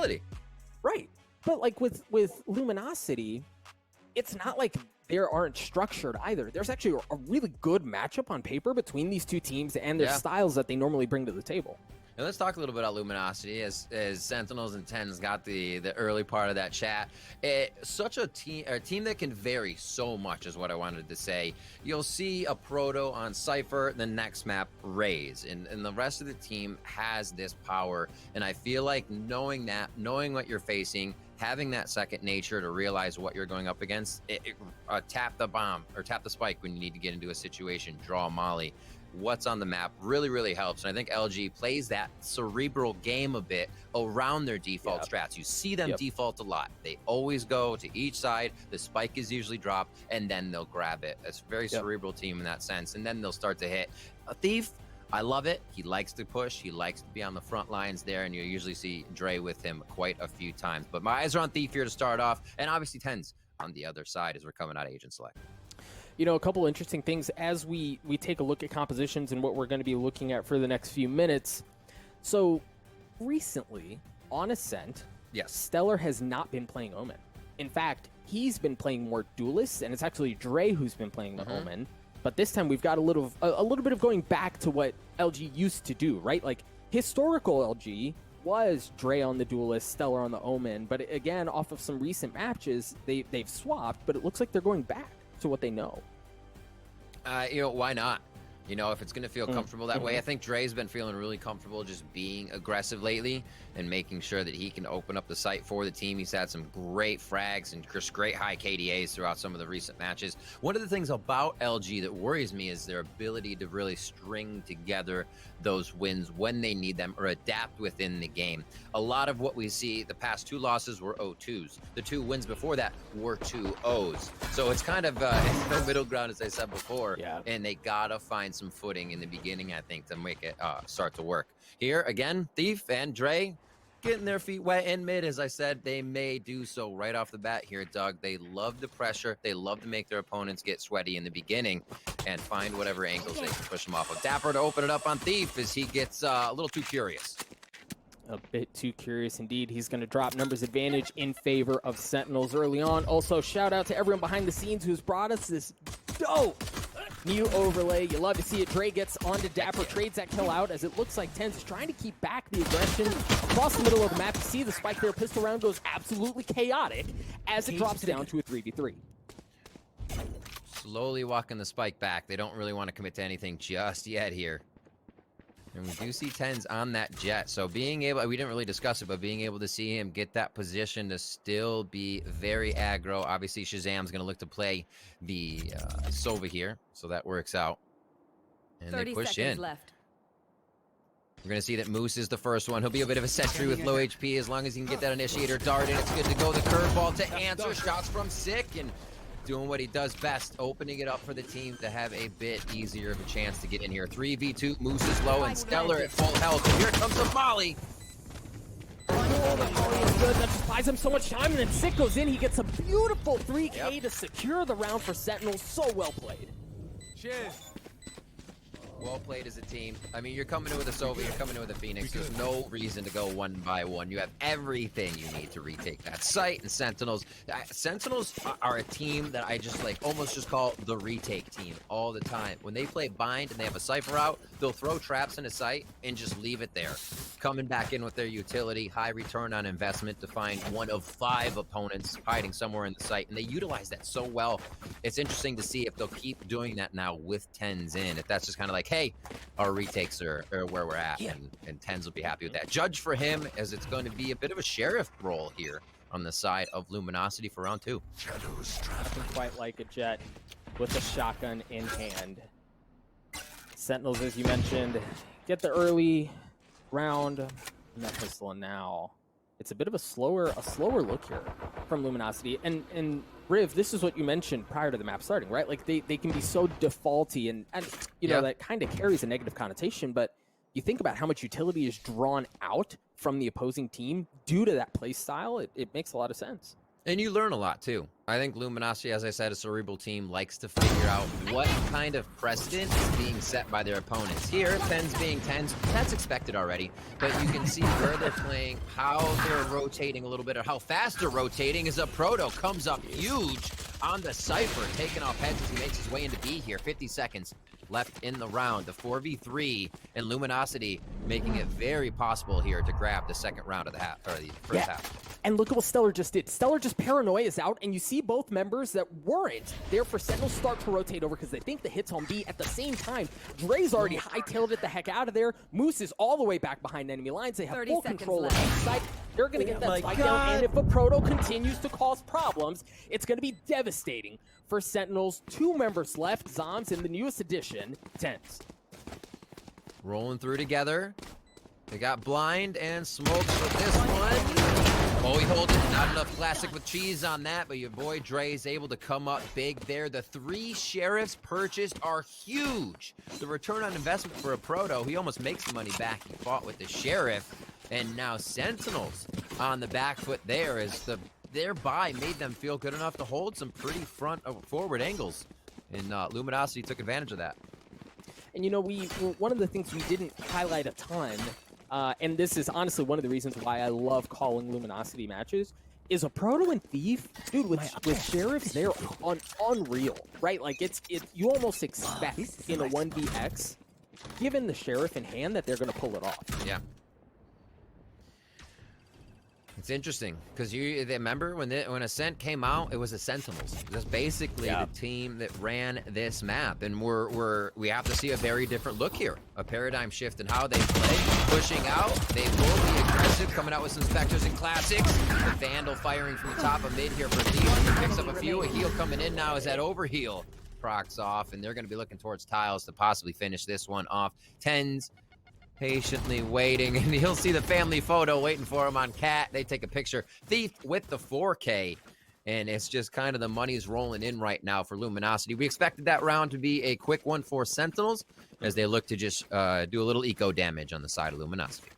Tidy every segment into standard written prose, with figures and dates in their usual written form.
utility. Right. But like with Luminosity, it's not like there aren't structured either. There's actually a really good matchup on paper between these two teams and their styles that they normally bring to the table. And let's talk a little bit about Luminosity as Sentinels and TenZ got the early part of that chat. Such a team that can vary so much is what I wanted to say. You'll see aproto on Cypher, the next map Raze, and the rest of the team has this power. And I feel like knowing what you're facing, having that second nature to realize what you're going up against, tap the bomb or tap the spike when you need to get into a situation, draw a molly. What's on the map really, really helps. And I think LG plays that cerebral game a bit around their default strats. You see them default a lot. They always go to each side. The spike is usually dropped, and then they'll grab it. It's a very cerebral team in that sense. And then they'll start to hit. A Thief, I love it. He likes to push. He likes to be on the front lines there, and you usually see Dre with him quite a few times. But my eyes are on Thief here to start off, and obviously TenZ on the other side as we're coming out of Agent Select. You know, a couple interesting things as we take a look at compositions and what we're going to be looking at for the next few minutes. So, recently, on Ascent, Stellar has not been playing Omen. In fact, he's been playing more Duelists, and it's actually Dre who's been playing the Omen. But this time, we've got a little bit of going back to what LG used to do, right? Like, historical LG was Dre on the Duelist, Stellar on the Omen. But again, off of some recent matches, they've swapped, but it looks like they're going back to what they know. You know, why not? You know, if it's going to feel comfortable that way. I think Dre's been feeling really comfortable just being aggressive lately and making sure that he can open up the site for the team. He's had some great frags and just great high KDAs throughout some of the recent matches. One of the things about LG that worries me is their ability to really string together those wins when they need them or adapt within the game. A lot of what we see, the past 2 losses were 0-2s. The 2 wins before that were 2-0s. So it's kind of no middle ground, as I said before. And they gotta find some footing in the beginning, I think, to make it start to work. Here, again, Thief and Dre getting their feet wet in mid. As I said, they may do so right off the bat here, Doug. They love the pressure. They love to make their opponents get sweaty in the beginning and find whatever angles they can push them off of. dapr to open it up on Thief as he gets a little too curious. A bit too curious indeed. He's going to drop numbers advantage in favor of Sentinels early on. Also, shout out to everyone behind the scenes who's brought us this dope new overlay. You love to see it. Dre gets onto dapr, trades that kill out as it looks like TenZ is trying to keep back the aggression across the middle of the map. You see the spike there. Pistol round goes absolutely chaotic as it drops down to a 3v3. Slowly walking the spike back. They don't really want to commit to anything just yet here. And we do see TenZ on that jet. So being able, we didn't really discuss it, but being able to see him get that position to still be very aggro. Obviously, ShahZaM's going to look to play the Sova here. So that works out. And they push in. Left. We're going to see that Moose is the first one. He'll be a bit of a sentry with low HP as long as he can get that initiator dart in. It's good to go. The curveball to answer. Shots from Sick and doing what he does best, opening it up for the team to have a bit easier of a chance to get in here. 3v2, Moose is low, and Stellar at full health. And here comes the molly. Oh, the molly is good. That just buys him so much time, and then Sick goes in. He gets a beautiful 3K to secure the round for Sentinels. So well played. Cheers. Well played as a team. I mean, you're coming in with a Sova, you're coming in with a Phoenix. There's no reason to go 1 by 1. You have everything you need to retake that site. And Sentinels are a team that I just like almost just call the retake team all the time. When they play bind and they have a Cypher out, they'll throw traps in a site and just leave it there. Coming back in with their utility, high return on investment to find 1 of 5 opponents hiding somewhere in the site. And they utilize that so well. It's interesting to see if they'll keep doing that now with TenZ in. If that's just kind of like, hey, our retakes are where we're at, and TenZ will be happy with that. Judge for him, as it's going to be a bit of a sheriff role here on the side of Luminosity for round 2. Nothing quite like a jet with a shotgun in hand. Sentinels, as you mentioned, get the early round in that pistol, and now it's a bit of a slower look here from Luminosity. And Riv, this is what you mentioned prior to the map starting, right? Like they can be so defaulty, and you know that kind of carries a negative connotation, but you think about how much utility is drawn out from the opposing team due to that play style, it makes a lot of sense. And you learn a lot, too. I think Luminosity, as I said, a cerebral team, likes to figure out what kind of precedent is being set by their opponents. Here, TenZ being TenZ, that's expected already. But you can see where they're playing, how they're rotating a little bit, or how fast they're rotating as aproto comes up huge on the Cypher, taking off heads as he makes his way into B here. 50 seconds left in the round. The 4v3 and Luminosity making it very possible here to grab the second round of the half, or the first half. And look at what Stellar just did. Stellar just paranoias out, and you see both members that weren't there for Sentinels start to rotate over because they think the hit's on B. At the same time, Dre's already hightailed it the heck out of there. Moose is all the way back behind enemy lines. They have full control of the site. They're going to get that spike down, and if aproto continues to cause problems, it's going to be devastating for Sentinels. 2 members left, ZachaREEE and the newest addition, TenZ. Rolling through together. They got blind and smokes for this one. Oh, he holds it. Not enough classic with cheese on that, but your boy Dre is able to come up big there. The 3 sheriffs purchased are huge. The return on investment for aproto, he almost makes the money back he fought with the sheriff. And now Sentinels on the back foot there as their buy made them feel good enough to hold some pretty forward angles. And Luminosity took advantage of that. And you know, one of the things we didn't highlight a ton, and this is honestly one of the reasons why I love calling Luminosity matches, is aproto and Thief, dude, with sheriffs, they're unreal, right? Like, you almost expect in a 1vx, given the sheriff in hand, that they're going to pull it off. Yeah. It's interesting because you remember when Ascent came out, it was the Sentinels. That's basically the team that ran this map, and we have to see a very different look here, a paradigm shift in how they play, pushing out. They will be aggressive, coming out with some Spectres and Classics. The Vandal firing from the top of mid here for Thief. He picks up a few. A heal coming in now as that overheal procs off, and they're going to be looking towards tiles to possibly finish this one off. TenZ patiently waiting, and you'll see the family photo waiting for him on Cat. They take a picture. Thief with the 4K, and it's just kind of the money's rolling in right now for Luminosity. We expected that round to be a quick one for Sentinels as they look to just do a little eco damage on the side of Luminosity.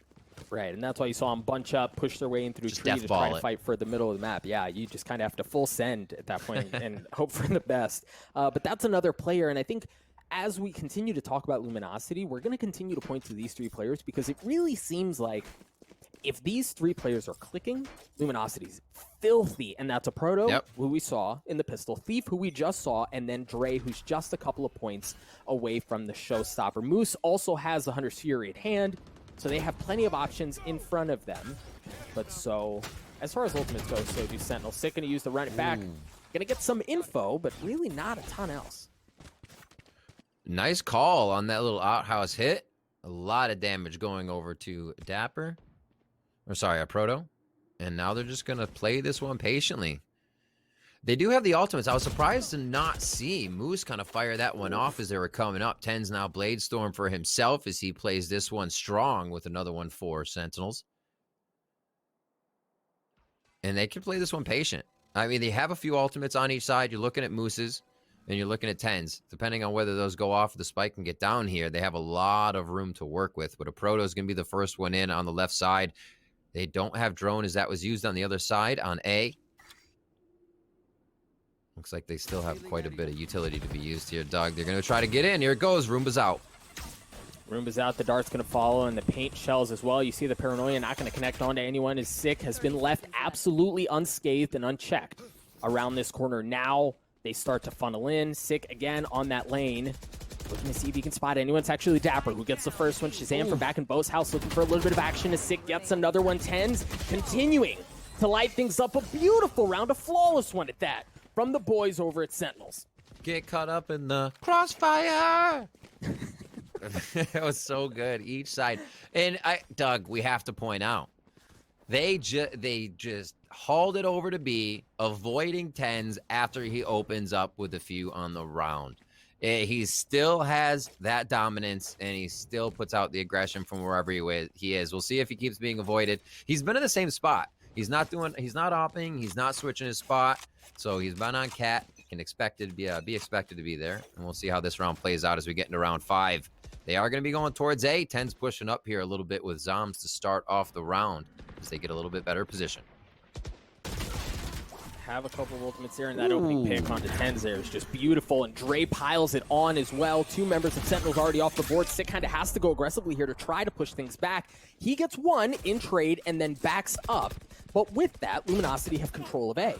Right, and that's why you saw them bunch up, push their way in through tree to try to fight for the middle of the map. Yeah, you just kind of have to full send at that point and hope for the best. But that's another player, and I think as we continue to talk about Luminosity, we're going to continue to point to these 3 players because it really seems like if these 3 players are clicking, Luminosity's filthy. And that's aproto, who we saw in the pistol, Thief, who we just saw, and then Dre, who's just a couple of points away from the showstopper. Moose also has the Hunter's Fury at hand, so they have plenty of options in front of them. But so, as far as ultimates go, so do Sentinels. Sick going to use the run it back. Going to get some info, but really not a ton else. Nice call on that little outhouse hit. A lot of damage going over to dapr. Or sorry, aproto. And now they're just going to play this one patiently. They do have the ultimates. I was surprised to not see Moose kind of fire that one off as they were coming up. TenZ now Bladestorm for himself as he plays this one strong with another one for Sentinels. And they can play this one patient. I mean, they have a few ultimates on each side. You're looking at Moose's. And you're looking at TenZ. Depending on whether those go off, the spike can get down here. They have a lot of room to work with. But aproto is going to be the first one in on the left side. They don't have drone as that was used on the other side on A. Looks like they still have quite a bit of utility to be used here, Doug. They're going to try to get in. Here it goes. Roomba's out. Roomba's out. The dart's going to follow, and the paint shells as well. You see the paranoia not going to connect onto anyone. As Sick has been left absolutely unscathed and unchecked around this corner. Now they start to funnel in. Sick again on that lane. Looking to see if he can spot anyone. It's actually dapr who gets the first one. ShahZaM from back in Bo's house looking for a little bit of action as Sick gets another one. TenZ continuing to light things up. A beautiful round, a flawless one at that from the boys over at Sentinels. Get caught up in the crossfire. That was so good. Each side. And Doug, we have to point out, they just hauled it over to B, avoiding TenZ after he opens up with a few on the round. He still has that dominance, and he still puts out the aggression from wherever he is. We'll see if he keeps being avoided. He's been in the same spot. He's not hopping. He's not switching his spot. So he's been on Cat. Can be expected to be there. And we'll see how this round plays out as we get into round 5. They are going to be going towards A. TenZ pushing up here a little bit with zombs to start off the round as they get a little bit better position. have a couple of ultimates there, and that opening pick onto TenZ there is just beautiful, and Dre piles it on as well. 2 members of Sentinels already off the board. Sick kind of has to go aggressively here to try to push things back. He gets 1 in trade and then backs up. But with that, Luminosity have control of A.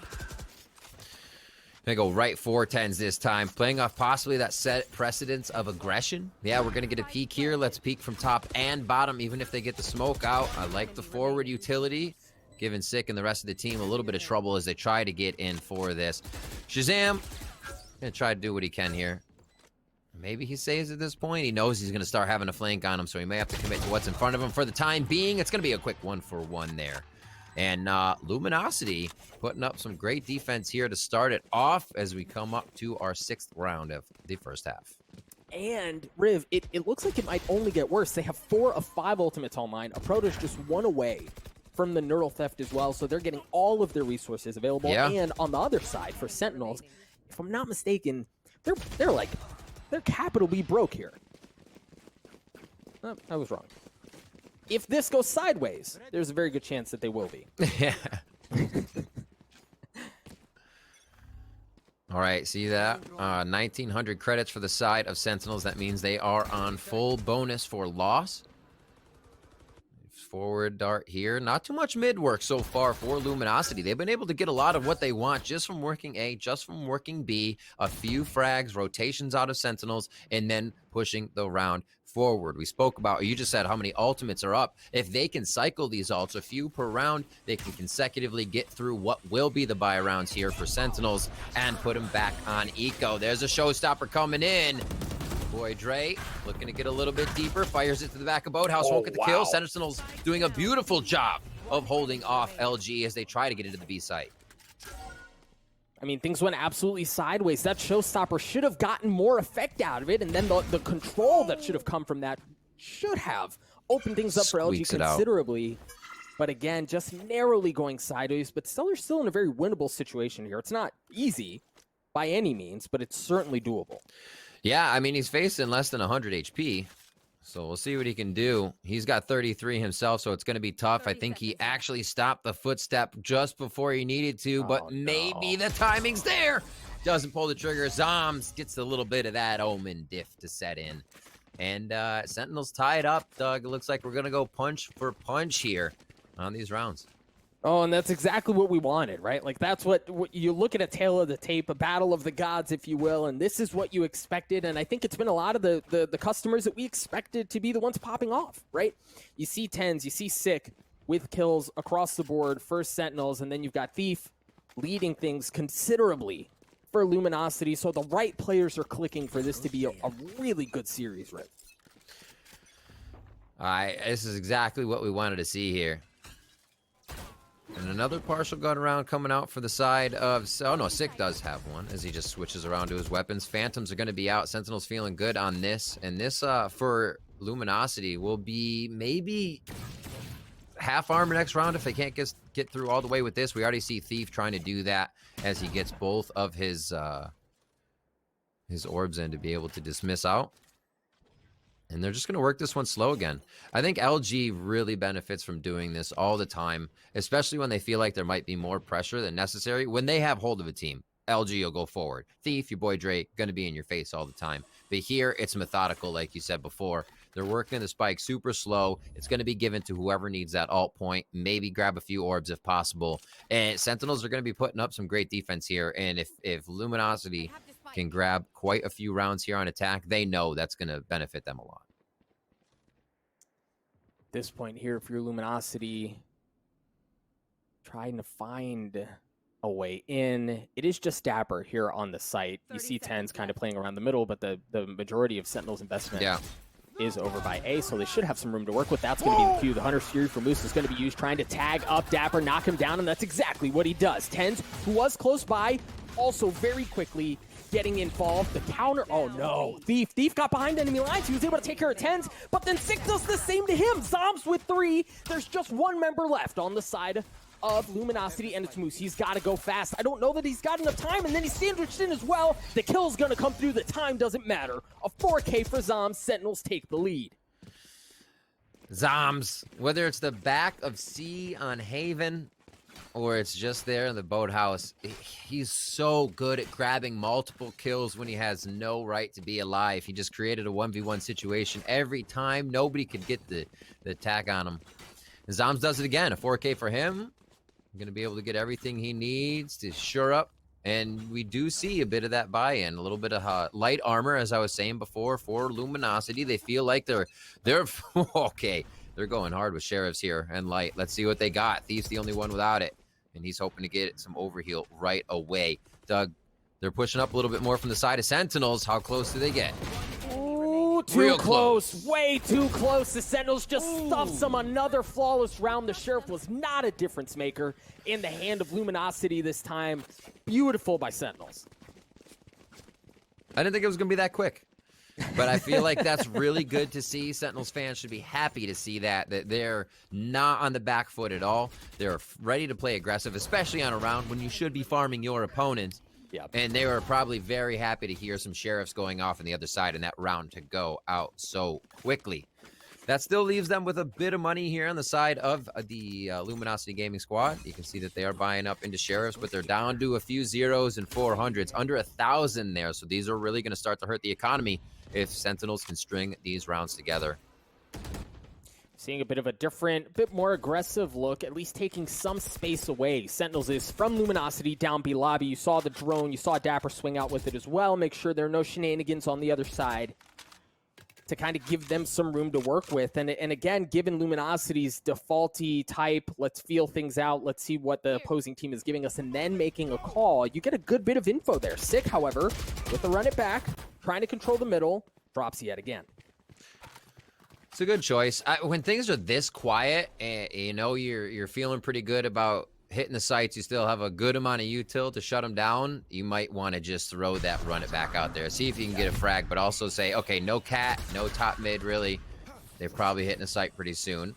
Gonna go right for TenZ this time, playing off possibly that set precedence of aggression. Yeah, we're gonna get a peek here. Let's peek from top and bottom, even if they get the smoke out. I like the forward utility, giving Sick and the rest of the team a little bit of trouble as they try to get in for this. ShahZaM gonna try to do what he can here. Maybe he saves at this point. He knows he's gonna start having a flank on him, so he may have to commit to what's in front of him for the time being. It's gonna be a quick 1-for-1 there. And Luminosity putting up some great defense here to start it off as we come up to our 6th round of the first half. And, Riv, it looks like it might only get worse. They have 4 of 5 ultimates online. Aproto's just 1 away from the neural theft as well, so they're getting all of their resources available. Yeah. And on the other side, for Sentinels, if I'm not mistaken, they're capital B broke here. Oh, I was wrong. If this goes sideways, there's a very good chance that they will be. Yeah. All right, see that? 1,900 credits for the side of Sentinels. That means they are on full bonus for loss. Forward dart here. Not too much mid work so far for Luminosity. They've been able to get a lot of what they want just from working A, just from working B. A few frags, rotations out of Sentinels, and then pushing the round forward. We spoke about, you just said how many ultimates are up. If they can cycle these ults, a few per round, they can consecutively get through what will be the buy rounds here for Sentinels and put them back on Eco. There's a showstopper coming in. YaBoiDre looking to get a little bit deeper, fires it to the back of Boathouse, won't get the kill. Sentinels doing a beautiful job of holding off LG as they try to get into the B site. I mean, things went absolutely sideways. That showstopper should have gotten more effect out of it, and then the control that should have come from that should have opened things up for LG considerably. But again, just narrowly going sideways, but Stellar's still in a very winnable situation here. It's not easy by any means, but it's certainly doable. Yeah, I mean, he's facing less than 100 HP, so we'll see what he can do. He's got 33 himself, so it's going to be tough. I think he actually stopped the footstep just before he needed to, but maybe the timing's there. Doesn't pull the trigger. Zombs gets a little bit of that Omen diff to set in. And Sentinels tied up, Doug. It looks like we're going to go punch for punch here on these rounds. Oh, and that's exactly what we wanted, right? Like, that's what you look at a tale of the tape, a battle of the gods, if you will, and this is what you expected, and I think it's been a lot of the customers that we expected to be the ones popping off, right? You see TenZ, you see Sick with kills across the board, first Sentinels, and then you've got Thief leading things considerably for Luminosity, so the right players are clicking for this to be a really good series, right? All right, this is exactly what we wanted to see here. And another partial gun round coming out for the side of... Oh, no, Sick does have one as he just switches around to his weapons. Phantoms are going to be out. Sentinel's feeling good on this. And this, for Luminosity, will be maybe half armor next round if they can't get through all the way with this. We already see Thief trying to do that as he gets both of his orbs in to be able to dismiss out. And they're just going to work this one slow again. I think LG really benefits from doing this all the time, especially when they feel like there might be more pressure than necessary. When they have hold of a team, LG will go forward. Thief, YaBoiDre, going to be in your face all the time. But here, it's methodical, like you said before. They're working the spike super slow. It's going to be given to whoever needs that alt point. Maybe grab a few orbs if possible. And Sentinels are going to be putting up some great defense here. And if Luminosity can grab quite a few rounds here on attack, they know that's going to benefit them a lot. At this point here, if you're Luminosity trying to find a way in, it is just dapr here on the site. You see TenZ kind of playing around the middle, but the majority of Sentinel's investment is over by A, so they should have some room to work with. That's going to be the cue. The Hunter's Fury for Moose is going to be used, trying to tag up dapr, knock him down, and that's exactly what he does. TenZ, who was close by, also very quickly getting involved. The counter, oh no. Thief got behind enemy lines. He was able to take care of TenZ, but then Sick does the same to him. Zombs with 3. There's just one member left on the side of Luminosity, and it's Moose. He's got to go fast. I don't know that he's got enough time, and then he's sandwiched in as well. The kill's going to come through. The time doesn't matter. A 4K for Zombs. Sentinels take the lead. Zombs, whether it's the back of C on Haven or it's just there in the boathouse. He's so good at grabbing multiple kills when he has no right to be alive. He just created a 1v1 situation every time. Nobody could get the attack on him. ZachaREEE does it again. A 4K for him. Going to be able to get everything he needs to shore up. And we do see a bit of that buy-in, a little bit of light armor, as I was saying before, for Luminosity. They feel like they're okay. They're going hard with sheriffs here and light. Let's see what they got. Thief's the only one without it, and he's hoping to get some overheal right away. Doug, they're pushing up a little bit more from the side of Sentinels. How close do they get? Ooh, too close. Way too close. The Sentinels just stuffs them. Another flawless round. The Sheriff was not a difference maker in the hand of Luminosity this time. Beautiful by Sentinels. I didn't think it was going to be that quick. But I feel like that's really good to see. Sentinels fans should be happy to see that they're not on the back foot at all. They're ready to play aggressive, especially on a round when you should be farming your opponents. Yep. And they were probably very happy to hear some sheriffs going off on the other side and that round to go out so quickly. That still leaves them with a bit of money here on the side of the Luminosity Gaming Squad. You can see that they are buying up into sheriffs, but they're down to a few zeros and 400s, under 1,000 there. So these are really going to start to hurt the economy if Sentinels can string these rounds together. Seeing a bit of a different, bit more aggressive look, at least taking some space away. Sentinels is from Luminosity down B lobby. You saw the drone, you saw dapr swing out with it as well. Make sure there are no shenanigans on the other side to kind of give them some room to work with. And again, given Luminosity's defaulty type, let's feel things out, let's see what the opposing team is giving us, and then making a call. You get a good bit of info there. Sick, however, with the run it back, trying to control the middle, drops yet again. It's a good choice. When things are this quiet, and you know you're feeling pretty good about hitting the sites, you still have a good amount of util to shut them down, you might want to just throw that run it back out there. See if you can get a frag, but also say, okay, no cat, no top mid, really. They're probably hitting a site pretty soon.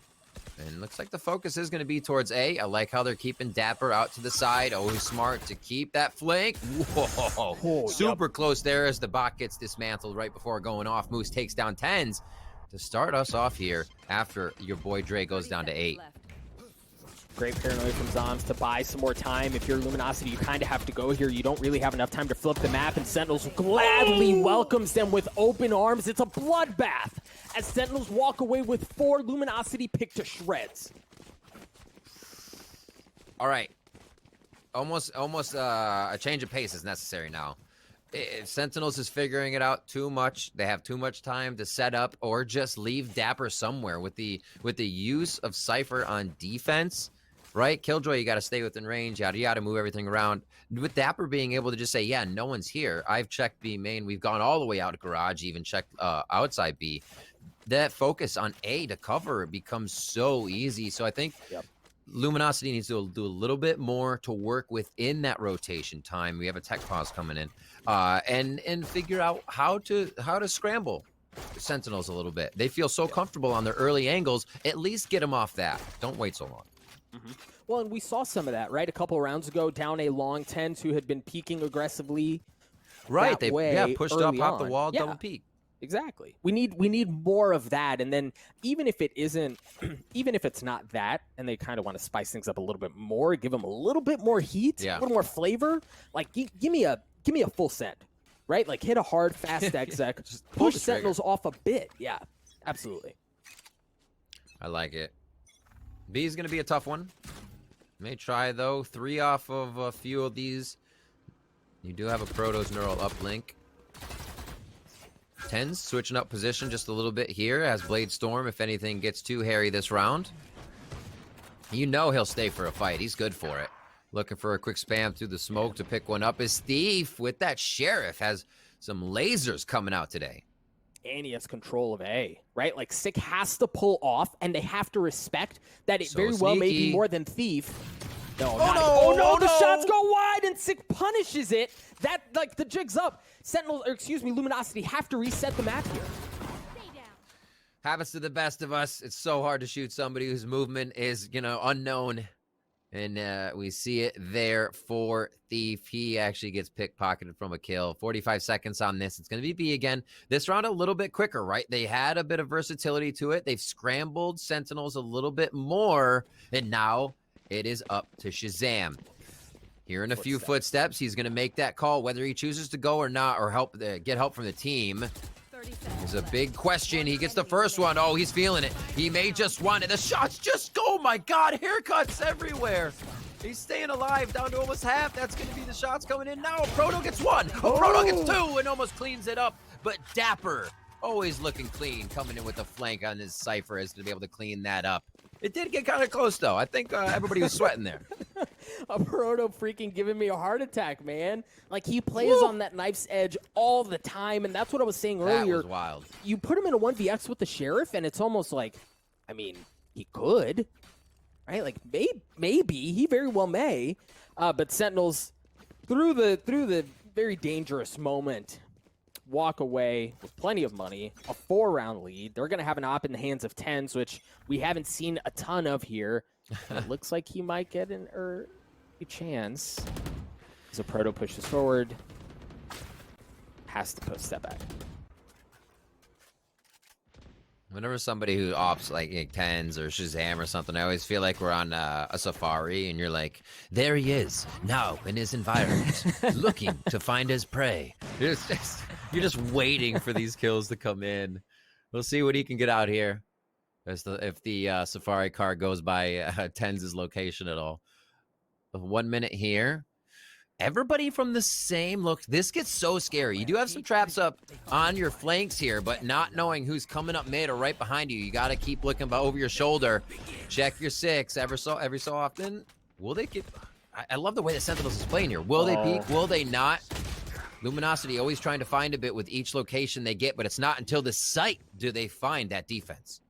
And looks like the focus is going to be towards A. I like how they're keeping dapr out to the side. Always smart to keep that flank. Whoa. Oh, super close there as the bot gets dismantled right before going off. Moose takes down TenZ to start us off here after YaBoiDre goes down to 8. Great paranoia from ZachaREEE to buy some more time. If you're Luminosity, you kind of have to go here. You don't really have enough time to flip the map, and Sentinels gladly welcomes them with open arms. It's a bloodbath as Sentinels walk away with 4, Luminosity picked to shreds. All right. Almost a change of pace is necessary now. If Sentinels is figuring it out too much, they have too much time to set up or just leave dapr somewhere with the use of Cypher on defense. Right? Killjoy, you got to stay within range, yada yada, move everything around. With dapr being able to just say, yeah, no one's here. I've checked B main. We've gone all the way out to garage, even checked outside B. That focus on A to cover becomes so easy. So I think Luminosity needs to do a little bit more to work within that rotation time. We have a tech pause coming in, and figure out how to scramble Sentinels a little bit. They feel so comfortable on their early angles. At least get them off that. Don't wait so long. Well, and we saw some of that, right? A couple rounds ago, down a long TenZ who had been peeking aggressly. Right, they pushed up, hopped the wall, double peek. Exactly. We need more of that, and then even if it isn't, even if it's not that, and they kind of want to spice things up a little bit more, give them a little bit more heat, a little more flavor. Like, give me a full send, right? Like, hit a hard, fast exec, just push Sentinels off a bit. Yeah, absolutely. I like it. B is going to be a tough one. May try, though. 3 off of a few of these. You do have a Protoss neural uplink. TenZ switching up position just a little bit here as Blade Storm, if anything gets too hairy this round. You know he'll stay for a fight. He's good for it. Looking for a quick spam through the smoke to pick one up. Is Thief with that Sheriff has some lasers coming out today. And he has control of A, right? Like, Sick has to pull off, and they have to respect that it very well may be more than Thief. No, the shots go wide, and Sick punishes it. That, like, the jig's up. Sentinels, or excuse me, Luminosity have to reset the map here. Happens to the best of us. It's so hard to shoot somebody whose movement is, unknown. And we see it there for Thief. He actually gets pickpocketed from a kill. 45 seconds on this. It's going to be B again. This round a little bit quicker, right? They had a bit of versatility to it. They've scrambled Sentinels a little bit more. And now it is up to ShahZaM. Hearing a few footsteps, he's going to make that call. Whether he chooses to go or not, or get help from the team, is a big question. He gets the first one. Oh, he's feeling it. He may just want it. The shots just go. Oh my God, haircuts everywhere. He's staying alive, down to almost half. That's going to be the shots coming in now. Aproto gets one. Aproto gets two and almost cleans it up. But dapr, always looking clean, coming in with a flank on his Cypher as to be able to clean that up. It did get kind of close, though. I think everybody was sweating there. Aproto freaking giving me a heart attack, man. Like, he plays on that knife's edge all the time, and that's what I was saying earlier. That was wild. You put him in a 1vx with the Sheriff, and it's almost like, I mean, he could, right? Like, maybe. He very well may. But Sentinels, through the very dangerous moment, walk away with plenty of money, a 4-round lead. They're going to have an op in the hands of TenZ, which we haven't seen a ton of here. It looks like he might get an early chance. As Aproto pushes forward, has to post step back. Whenever somebody who opts like TenZ or ShahZaM or something, I always feel like we're on a safari and you're like, there he is, now in his environment, looking to find his prey. You're just waiting for these kills to come in. We'll see what he can get out here. If the safari car goes by TenZ's location at all. 1 minute here. Everybody from the same look. This gets so scary. You do have some traps up on your flanks here, but not knowing who's coming up mid or right behind you. You got to keep looking over your shoulder. Check your six every so often. Will they get... I love the way the Sentinels is playing here. Will they peek? Will they not? Luminosity always trying to find a bit with each location they get, but it's not until the site do they find that defense.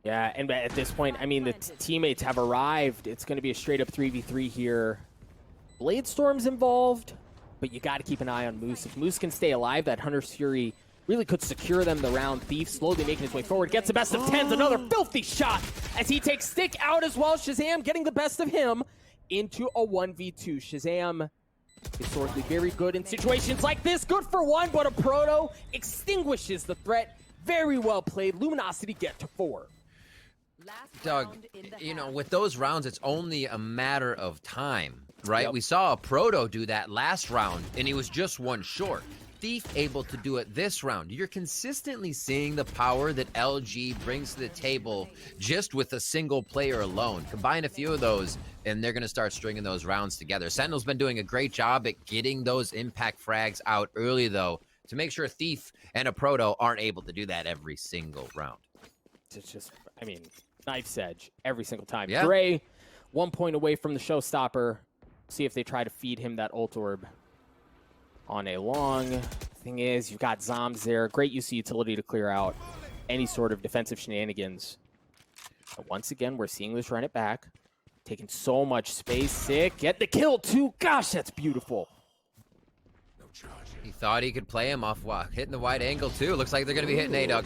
Yeah, and at this point, I mean, the teammates have arrived. It's going to be a straight-up 3v3 here. Bladestorm's involved, but you got to keep an eye on Moose. If Moose can stay alive, that Hunter's Fury really could secure them the round. Thief slowly making his way forward. Gets the best of TenZ. Another filthy shot as he takes Stick out as well. ShahZaM getting the best of him into a 1v2. ShahZaM historically very good in situations like this. Good for one, but Aproto extinguishes the threat. Very well played. Luminosity get to 4. Doug, you know, with those rounds, it's only a matter of time, right? Yep. We saw Aproto do that last round, and he was just one short. Thief able to do it this round. You're consistently seeing the power that LG brings to the table just with a single player alone. Combine a few of those, and they're going to start stringing those rounds together. Sentinel's been doing a great job at getting those impact frags out early, though, to make sure Thief and Aproto aren't able to do that every single round. It's just, I mean, knife's edge every single time. Yeah. Dre, 1 point away from the showstopper. See if they try to feed him that ult orb on a long. Thing is, you've got zombs there. Great use of utility to clear out any sort of defensive shenanigans. But once again, we're seeing this run it back. Taking so much space. Sick. Get the kill, too. Gosh, that's beautiful. He thought he could play him off hitting the wide angle, too. Looks like they're going to be hitting A, Doug.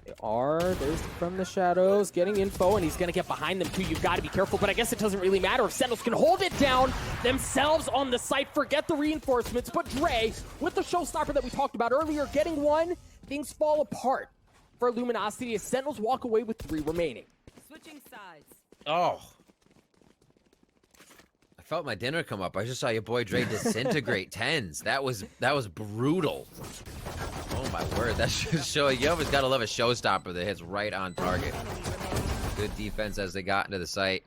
They are. There's from the shadows getting info, and he's going to get behind them too. You've got to be careful, but I guess it doesn't really matter if Sentinels can hold it down themselves on the site. Forget the reinforcements, but Dre, with the showstopper that we talked about earlier, getting one, things fall apart for Luminosity as Sentinels walk away with 3 remaining. Switching sides. Oh. I felt my dinner come up. I just saw your boy Dre disintegrate TenZ. That was brutal. Oh my word, that should show you always gotta love a showstopper that hits right on target. Good defense as they got into the site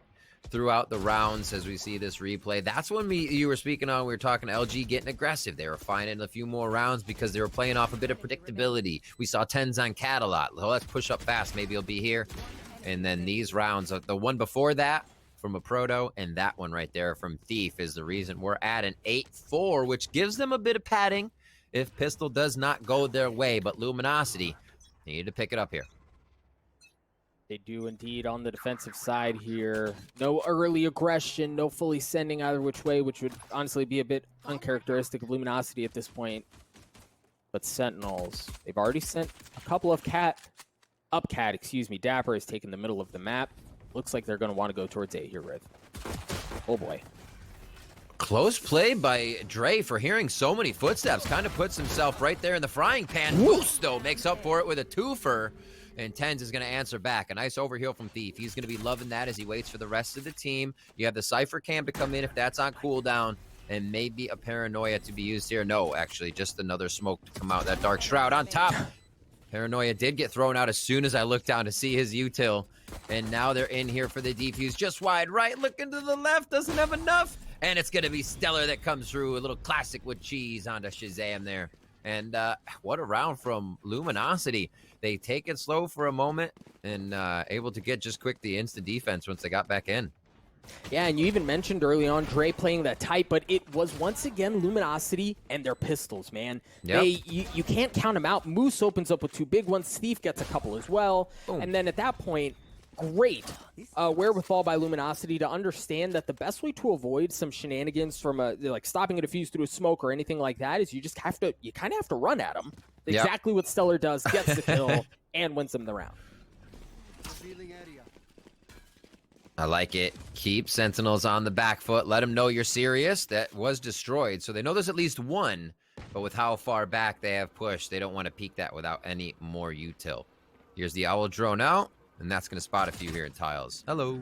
throughout the rounds as we see this replay. That's when you were speaking on, we were talking LG getting aggressive. They were finding a few more rounds because they were playing off a bit of predictability. We saw TenZ on Cat a lot. So let's push up fast, maybe he'll be here. And then these rounds, the one before that from Aproto and that one right there from Thief is the reason we're at an 8-4, which gives them a bit of padding if Pistol does not go their way, but Luminosity need to pick it up here. They do indeed on the defensive side here. No early aggression, no fully sending either which way, which would honestly be a bit uncharacteristic of Luminosity at this point. But Sentinels, they've already sent a couple of Cat. dapr has taken the middle of the map. Looks like they're going to want to go towards A here, Rith. Oh boy. Close play by Dre for hearing so many footsteps. Kind of puts himself right there in the frying pan. Moose, though, makes up for it with a twofer. and TenZ is going to answer back. A nice overheal from Thief. He's going to be loving that as he waits for the rest of the team. You have the Cypher Cam to come in if that's on cooldown, and maybe a Paranoia to be used here. No, actually, just another smoke to come out. That Dark Shroud on top. Paranoia did get thrown out as soon as I looked down to see his util, and now they're in here for the defuse. Just wide right, looking to the left, doesn't have enough, and it's going to be Stellar that comes through. A little classic with cheese onto ShahZaM there. And what a round from Luminosity. They take it slow for a moment and able to get just quick the instant defense once they got back in. Yeah, and you even mentioned early on Dre playing that tight, but it was once again Luminosity and their pistols, man. Yep. You can't count them out. Moose opens up with 2 big ones. Steve gets a couple as well. Boom. And then at that point, great wherewithal by Luminosity to understand that the best way to avoid some shenanigans from like stopping a defuse through a smoke or anything like that is you kind of have to run at them. Yep. Exactly what Stellar does, gets the kill, and wins them the round. I like it. Keep Sentinels on the back foot. Let them know you're serious. That was destroyed, so they know there's at least one, but with how far back they have pushed, they don't want to peek that without any more util. Here's the Owl drone out, and that's going to spot a few here in tiles. Hello.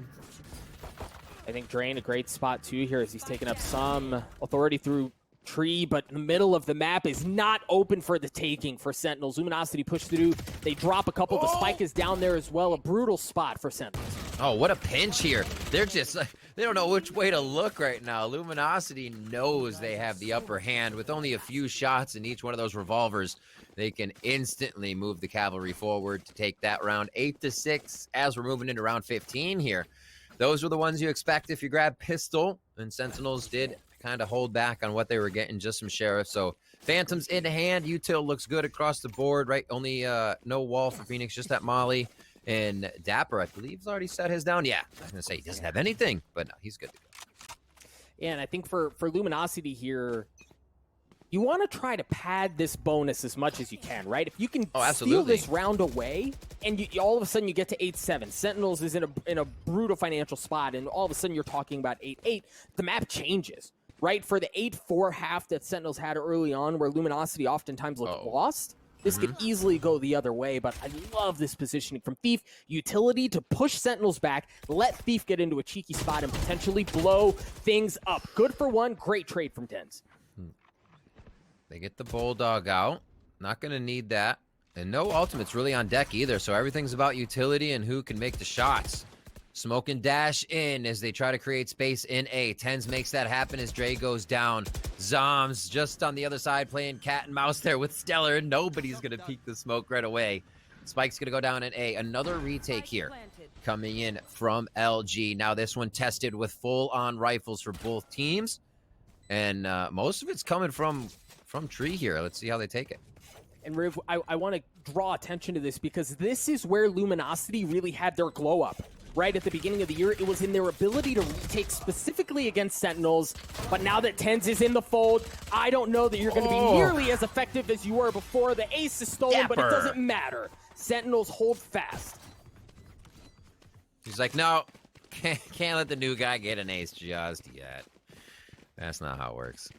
I think Drain a great spot too here as he's taking up some authority through tree, but the middle of the map is not open for the taking for Sentinels. Luminosity push through. They drop a couple. The spike is down there as well. A brutal spot for Sentinels. Oh, what a pinch here. They're just, they don't know which way to look right now. Luminosity knows they have the upper hand. With only a few shots in each one of those revolvers, they can instantly move the cavalry forward to take that round 8-6 as we're moving into round 15 here. Those were the ones you expect if you grab pistol, and Sentinels did kind of hold back on what they were getting, just some Sheriff. So Phantoms in hand, util looks good across the board, right? Only no wall for Phoenix, just that Molly. And dapr, I believe, has already set his down. Yeah, I was gonna say he doesn't have anything, but no, he's good to go. Yeah, and I think for Luminosity here, you want to try to pad this bonus as much as you can, right? If you can steal this round away, and you all of a sudden you get to 8-7, Sentinels is in a brutal financial spot, and all of a sudden you're talking about 8-8, the map changes, right? For the 8-4 half that Sentinels had early on, where Luminosity oftentimes looked lost, this could easily go the other way, but I love this positioning from Thief. Utility to push Sentinels back, let Thief get into a cheeky spot and potentially blow things up. Good for one, great trade from TenZ. They get the Bulldog out. Not going to need that. And no ultimates really on deck either, so everything's about utility and who can make the shots. Smoke and dash in as they try to create space in A. TenZ makes that happen as Dre goes down. Zombs just on the other side playing cat and mouse there with Stellar. Nobody's going to peek the smoke right away. Spike's going to go down in A. Another retake here coming in from LG. Now this one tested with full-on rifles for both teams. And most of it's coming from tree here. Let's see how they take it. And Riv, I want to draw attention to this because this is where Luminosity really had their glow up. Right at the beginning of the year, it was in their ability to retake specifically against Sentinels. But now that TenZ is in the fold, I don't know that you're going to be nearly as effective as you were before. The ace is stolen, but it doesn't matter. Sentinels hold fast. He's like, no, can't let the new guy get an ace just yet. That's not how it works.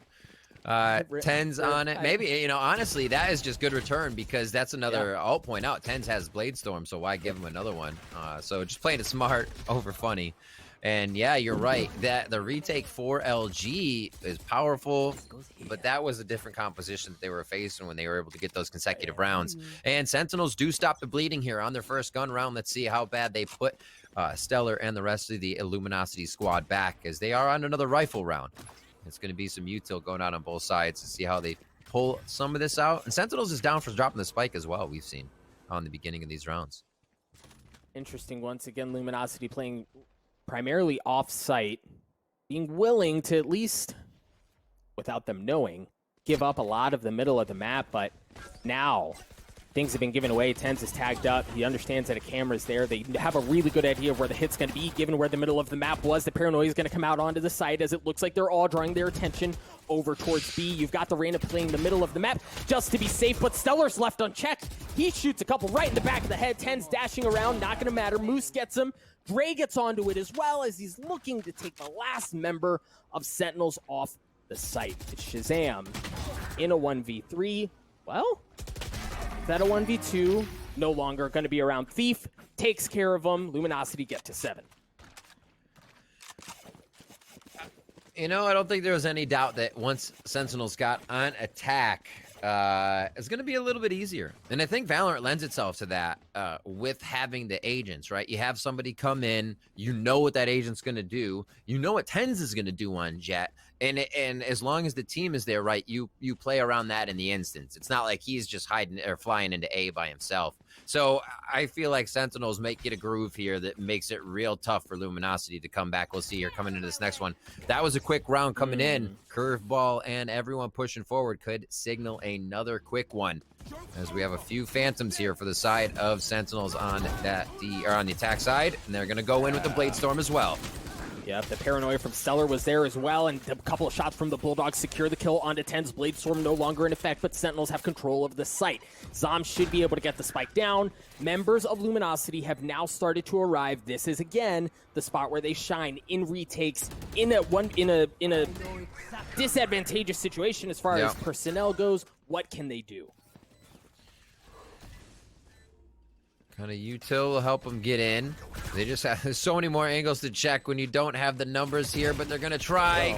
TenZ on it. Maybe, you know, honestly, that is just good return because that's another, I'll point out, TenZ has Blade Storm, so why give him another one? So just playing it smart over funny. And yeah, you're right. That the retake for LG is powerful, but that was a different composition that they were facing when they were able to get those consecutive rounds. And Sentinels do stop the bleeding here on their first gun round. Let's see how bad they put Stellar and the rest of the Luminosity squad back as they are on another rifle round. It's going to be some util going out on both sides to see how they pull some of this out. And Sentinels is down for dropping the spike as well, we've seen on the beginning of these rounds. Interesting. Once again, Luminosity playing primarily off-site, being willing to at least, without them knowing, give up a lot of the middle of the map. But now things have been given away. TenZ is tagged up. He understands that a camera's there. They have a really good idea of where the hit's going to be, given where the middle of the map was. The Paranoia is going to come out onto the site as it looks like they're all drawing their attention over towards B. You've got the Reyna playing the middle of the map just to be safe, but Stellar's left unchecked. He shoots a couple right in the back of the head. TenZ dashing around, not going to matter. Moose gets him. Dre gets onto it as well as he's looking to take the last member of Sentinels off the site. It's ShahZaM in a 1v3. Well, is that a 1v2? no longer going to be around. Thief takes care of him. Luminosity get to 7. You know, I don't think there was any doubt that once Sentinels got on attack, it's going to be a little bit easier. And I think Valorant lends itself to that with having the agents, right? You have somebody come in, you know what that agent's going to do, you know what TenZ is going to do on Jet, and as long as the team is there, right, you play around that in the instance. It's not like he's just hiding or flying into A by himself. So I feel like Sentinels might get a groove here that makes it real tough for Luminosity to come back. We'll see here coming into this next one. That was a quick round coming in. Curveball and everyone pushing forward could signal another quick one, as we have a few phantoms here for the side of Sentinels on that on the attack side, and they're going to go in with the Blade Storm as well. Yep, the paranoia from Stellar was there as well, and a couple of shots from the Bulldogs secure the kill onto TenZ. Blade Storm no longer in effect, but Sentinels have control of the site. ZachaREEE should be able to get the spike down. Members of Luminosity have now started to arrive. This is, again, the spot where they shine in retakes, in a disadvantageous situation as far as personnel goes. What can they do? Kind of util will help them get in. They just have there's so many more angles to check when you don't have the numbers here, but they're gonna try,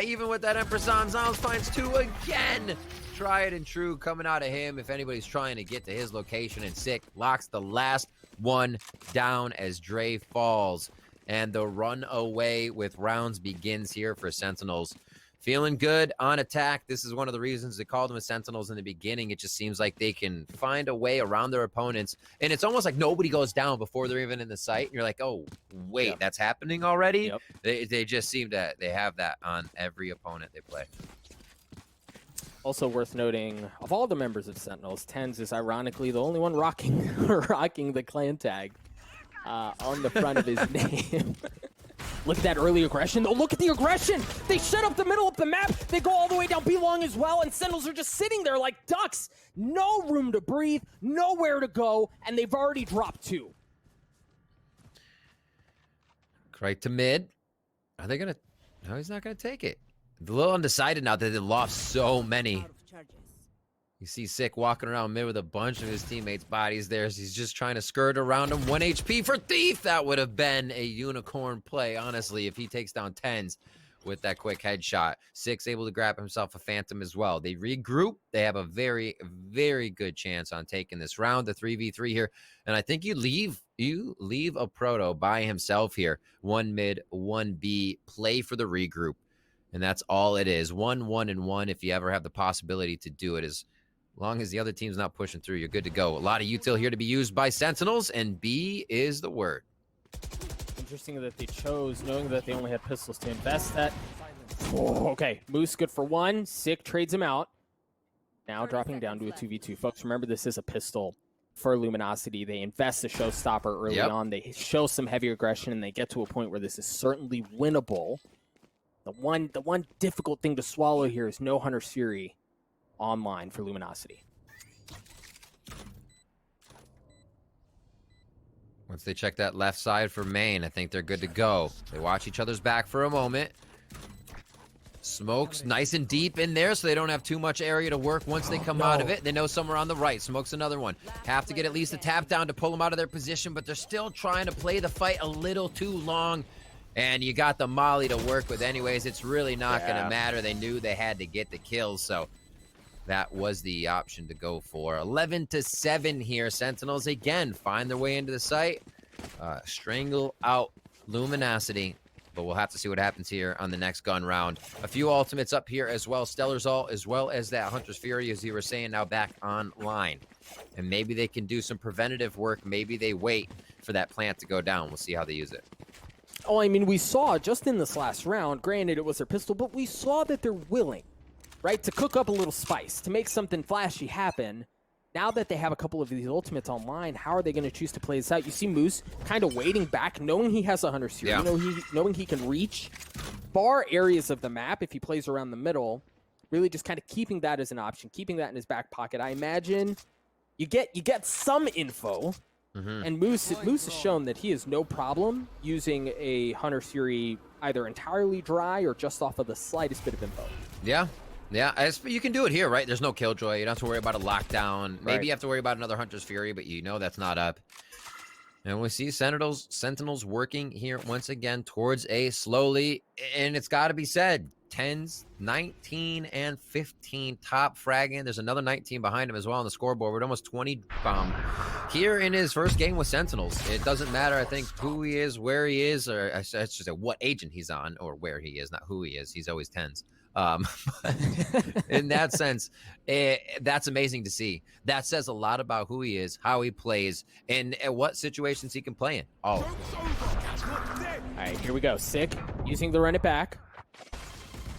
even with that Empress on. ZachaREEE finds 2 again. Try it and true coming out of him if anybody's trying to get to his location, and Sick locks the last one down as Dre falls. And the run away with rounds begins here for Sentinels. Feeling good on attack. This is one of the reasons they called them as Sentinels in the beginning. It just seems like they can find a way around their opponents. And it's almost like nobody goes down before they're even in the site. And you're like, oh, wait, that's happening already? They just seem to they have that on every opponent they play. Also worth noting, of all the members of Sentinels, TenZ is ironically the only one rocking the clan tag on the front of his name. Look at that early aggression. Oh, look at the aggression. They shut up the middle of the map. They go all the way down B-long as well, and Sentinels are just sitting there like ducks. No room to breathe, nowhere to go, and they've already dropped 2. Right to mid. Are they going to... No, he's not going to take it. A little undecided now that they lost so many. You see Sick walking around mid with a bunch of his teammates' bodies there. So he's just trying to skirt around him. 1 HP for Thief. That would have been a unicorn play, honestly, if he takes down TenZ with that quick headshot. Sick's able to grab himself a Phantom as well. They regroup. They have a very, very good chance on taking this round, the 3v3 here. And I think you leave aproto by himself here. 1 mid, 1 B. Play for the regroup. And that's all it is. 1-1-1 if you ever have the possibility to do it. As long as the other team's not pushing through, you're good to go. A lot of util here to be used by Sentinels, and B is the word. Interesting that they chose, knowing that they only had pistols, to invest that. Oh, okay, Moose good for 1. Sick trades him out. Now dropping down to a 2v2. Folks, remember this is a pistol for Luminosity. They invest a showstopper early on. They show some heavy aggression, and they get to a point where this is certainly winnable. The one difficult thing to swallow here is no Hunter's Fury online for Luminosity. Once they check that left side for main, I think they're good to go. They watch each other's back for a moment. Smoke's nice and deep in there, so they don't have too much area to work once they come out of it. They know somewhere on the right. Smoke's another one. Have to get at least a tap down to pull them out of their position, but they're still trying to play the fight a little too long. And you got the molly to work with anyways. It's really not going to matter. They knew they had to get the kills, so that was the option to go for. 11-7 here. Sentinels again find their way into the site. Strangle out Luminosity, but we'll have to see what happens here on the next gun round. A few ultimates up here as well. Stellar's ult, as well as that Hunter's Fury, as you were saying, now back online. And maybe they can do some preventative work. Maybe they wait for that plant to go down. We'll see how they use it. Oh, I mean, we saw just in this last round, granted it was their pistol, but we saw that they're willing, right, to cook up a little spice, to make something flashy happen. Now that they have a couple of these ultimates online, how are they going to choose to play this out? You see Moose kind of waiting back, knowing he has a Hunter's Fury, knowing he can reach far areas of the map if he plays around the middle, really just kind of keeping that as an option, keeping that in his back pocket. I imagine you get some info. And Moose has shown that he has no problem using a Hunter's Fury either entirely dry or just off of the slightest bit of info. Yeah, Yeah, you can do it here, right? There's no killjoy. You don't have to worry about a lockdown. Maybe you have to worry about another Hunter's Fury, but you know that's not up. And we see Sentinels working here once again towards A slowly. And it's got to be said, TenZ 19 and 15 top fragging. There's another 19 behind him as well on the scoreboard with almost 20 here in his first game with Sentinels. It doesn't matter, I think, who he is, where he is, or I should say what agent he's on or where he is, not who he is. He's always TenZ. In that sense, that's amazing to see. That says a lot about who he is, how he plays, and what situations he can play in. Oh. All right, here we go. Sick, using the run it back.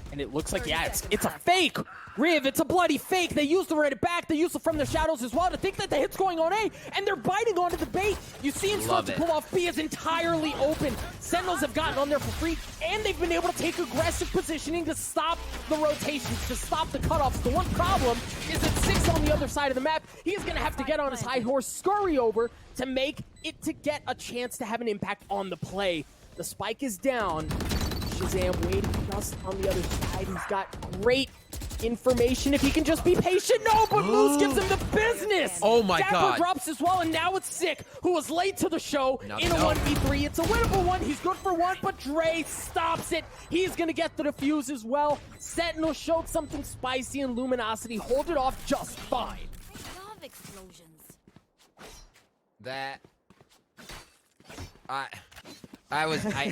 And it looks like, yeah, it's a fake. Riv, it's a bloody fake. They used the run it back. They used it from the shadows as well to think that the hit's going on A, and they're biting onto the bait. You see him start to pull off B is entirely open. Sentinels have gotten on there for free, and they've been able to take aggressive positioning to stop the rotations, to stop the cutoffs. The one problem is that Six on the other side of the map, he's going to have to get on his high horse, scurry over to make it to get a chance to have an impact on the play. The spike is down. ShahZaM waiting just on the other side. He's got great information if he can just be patient. No, but Moose gives him the business. Oh my God. dapr drops as well, and now it's Sick, who was late to the show in a 1v3. It's a winnable one. He's good for one, but Dre stops it. He's going to get the defuse as well. Sentinel showed something spicy, and Luminosity hold it off just fine. I love explosions. That... I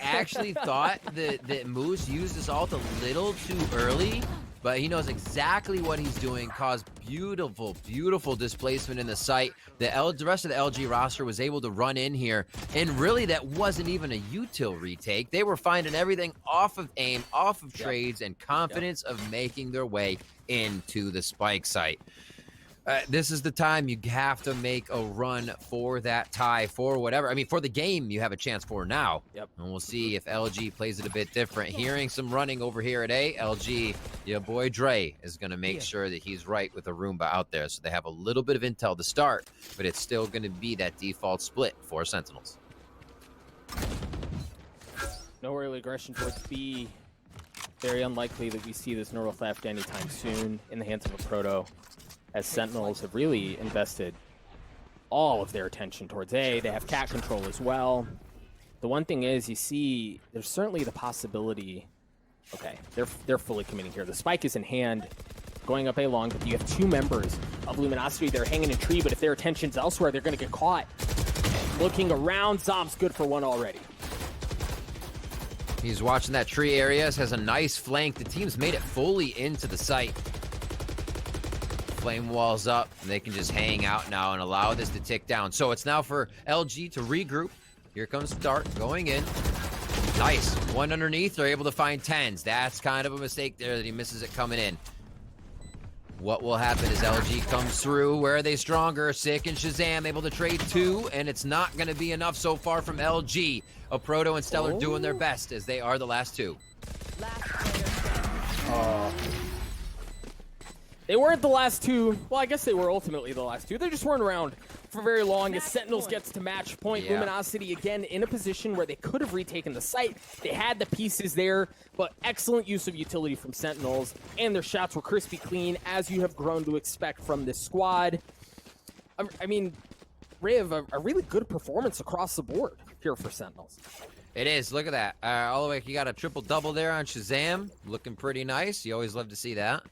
actually thought that Moose used his ult a little too early, but he knows exactly what he's doing. Caused beautiful, beautiful displacement in the site. The rest of the LG roster was able to run in here, and really that wasn't even a util retake. They were finding everything off of aim, off of trades, and confidence of making their way into the spike site. This is the time you have to make a run for that tie, for whatever. I mean, for the game you have a chance for now. Yep. And we'll see if LG plays it a bit different. Hearing some running over here at A, LG, YaBoiDre is going to make sure that he's right with a Roomba out there. So they have a little bit of intel to start, but it's still going to be that default split for Sentinels. No early aggression towards B. Very unlikely that we see this neural theft anytime soon in the hands of a proto, as Sentinels have really invested all of their attention towards A. They have cat control as well. The one thing is, you see, there's certainly the possibility... Okay, they're fully committing here. The spike is in hand, going up A long, but you have two members of Luminosity. They're hanging in tree, but if their attention's elsewhere, they're going to get caught. Looking around, ZachaREEE's good for one already. He's watching that tree area, has a nice flank. The team's made it fully into the site. Flame walls up, and they can just hang out now and allow this to tick down. So it's now for LG to regroup. Here comes Dart going in. Nice. One underneath. They're able to find TenZ. That's kind of a mistake there that he misses it coming in. What will happen is LG comes through. Where are they stronger? Sick and ShahZaM able to trade two, and it's not going to be enough so far from LG. Aproto and Stellar doing their best as they are the last two. They weren't the last two. Well, I guess they were ultimately the last two. They just weren't around for very long as Sentinels gets to match point. Luminosity again in a position where they could have retaken the site. They had the pieces there, but excellent use of utility from Sentinels, and their shots were crispy clean, as you have grown to expect from this squad. I mean, Riv, a really good performance across the board here for Sentinels. It is. Look at that. All the way, you got a triple-double there on ShahZaM. Looking pretty nice. You always love to see that.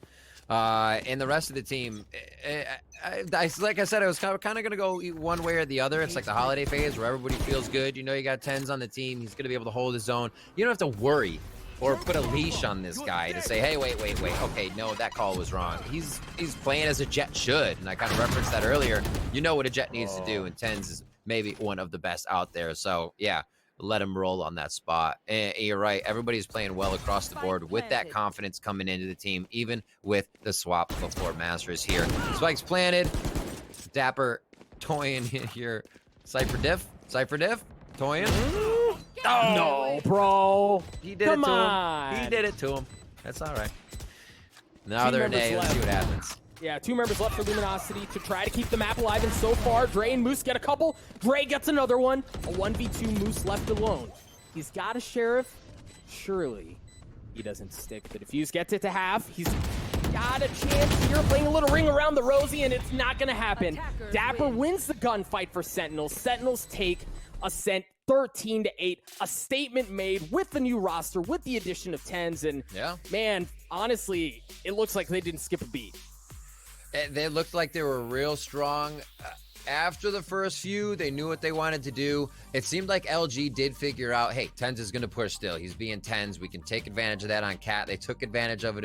And the rest of the team, like I said, I was kind of going to go one way or the other. It's like the holiday phase where everybody feels good. You know, you got TenZ on the team. He's going to be able to hold his own. You don't have to worry or put a leash on this guy to say, hey, wait. Okay, no, that call was wrong. He's playing as a Jet should. And I kind of referenced that earlier. You know what a Jet needs to do. And TenZ is maybe one of the best out there. So, yeah. Let him roll on that spot. And you're right. Everybody's playing well across the board with that confidence coming into the team, even with the swap before Masters here. Spike's planted. dapr toying here. Cypher diff. Toying. Oh, no, bro. He did it to him. He did it to him. That's all right. Now they're in A. Let's see what happens. Yeah, two members left for Luminosity to try to keep the map alive, and so far, Dre and Moose get a couple. Dre gets another one. A 1v2 Moose left alone. He's got a Sheriff. Surely he doesn't stick. The defuse gets it to half. He's got a chance here, playing a little ring around the rosy, and it's not gonna happen. dapr wins the gunfight for Sentinels. Sentinels take Ascent 13-8, a statement made with the new roster, with the addition of TenZ, and man, honestly, it looks like they didn't skip a beat. They looked like they were real strong. After the first few, they knew what they wanted to do. It seemed like LG did figure out, hey, TenZ is going to push still. He's being TenZ. We can take advantage of that on Cat. They took advantage of it